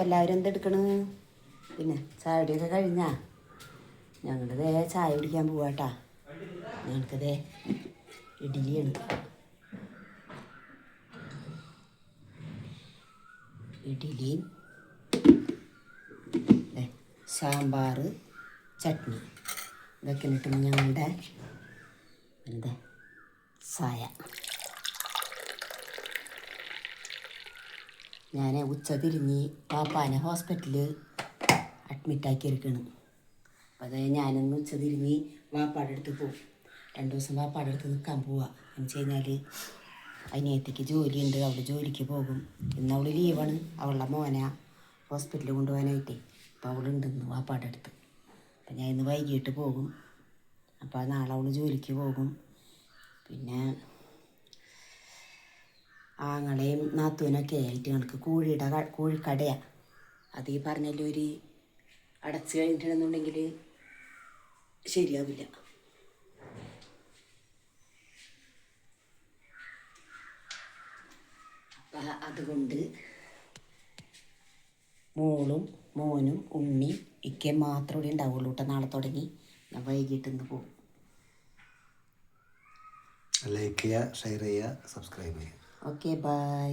എല്ലാവരും എന്തെടുക്കണ്? പിന്നെ ചായ കുടിയൊക്കെ കഴിഞ്ഞാ? ഞങ്ങളിതേ ചായ കുടിക്കാൻ പോവാട്ടാ. ഞങ്ങൾക്കിതേ ഇഡ്ഡലിയാണ്. ഇഡ്ഡലിയും സാമ്പാർ, ചട്നി ഇതൊക്കെ ഇട്ട് ഞങ്ങളുടെ എന്താ ചായ. ഞാൻ ഉച്ച തിരിഞ്ഞ് പാപ്പാനെ ഹോസ്പിറ്റലിൽ അഡ്മിറ്റാക്കിയിരിക്കണം. അപ്പോൾ അത് ഞാനൊന്ന് ഉച്ച തിരിഞ്ഞ് വാപ്പാടെ അടുത്ത് പോകും. 2 ദിവസം വാപ്പാടെ അടുത്ത് നിൽക്കാൻ പോവാം. എന്ന് വെച്ച് കഴിഞ്ഞാൽ അനിയത്തിക്ക് ജോലിയുണ്ട്, അവൾ ജോലിക്ക് പോകും. ഇന്ന് അവൾ ലീവാണ്. അവളുടെ മോനെ ഹോസ്പിറ്റലിൽ കൊണ്ടുപോകാനായിട്ടേ. അപ്പോൾ അവളുണ്ടെന്ന് വാപ്പാടെ അടുത്ത്. അപ്പം ഞാൻ ഇന്ന് വൈകിട്ട് പോകും. അപ്പോൾ നാളെ അവൾ ജോലിക്ക് പോകും. പിന്നെ ആങ്ങളെയും നാത്തൂനൊക്കെ ആയിട്ട് ഞങ്ങൾക്ക് കോഴിക്കടയാണ്. അത് ഈ പറഞ്ഞാൽ ഒരു അടച്ചു കഴിഞ്ഞിട്ടുണ്ടെന്നുണ്ടെങ്കിൽ ശരിയാവില്ല. അപ്പം അതുകൊണ്ട് മോളും മോനും ഉണ്ണി ഇക്കെ മാത്രം ഇവിടെ ഉണ്ടാവുള്ളൂ കേട്ടോ. നാളെ തുടങ്ങി ഞാൻ വൈകിട്ട് ഇന്ന് പോകും. ലൈക്ക് ചെയ്യുക, ഷെയർ ചെയ്യുക, സബ്സ്ക്രൈബ് ചെയ്യുക. Okay, by.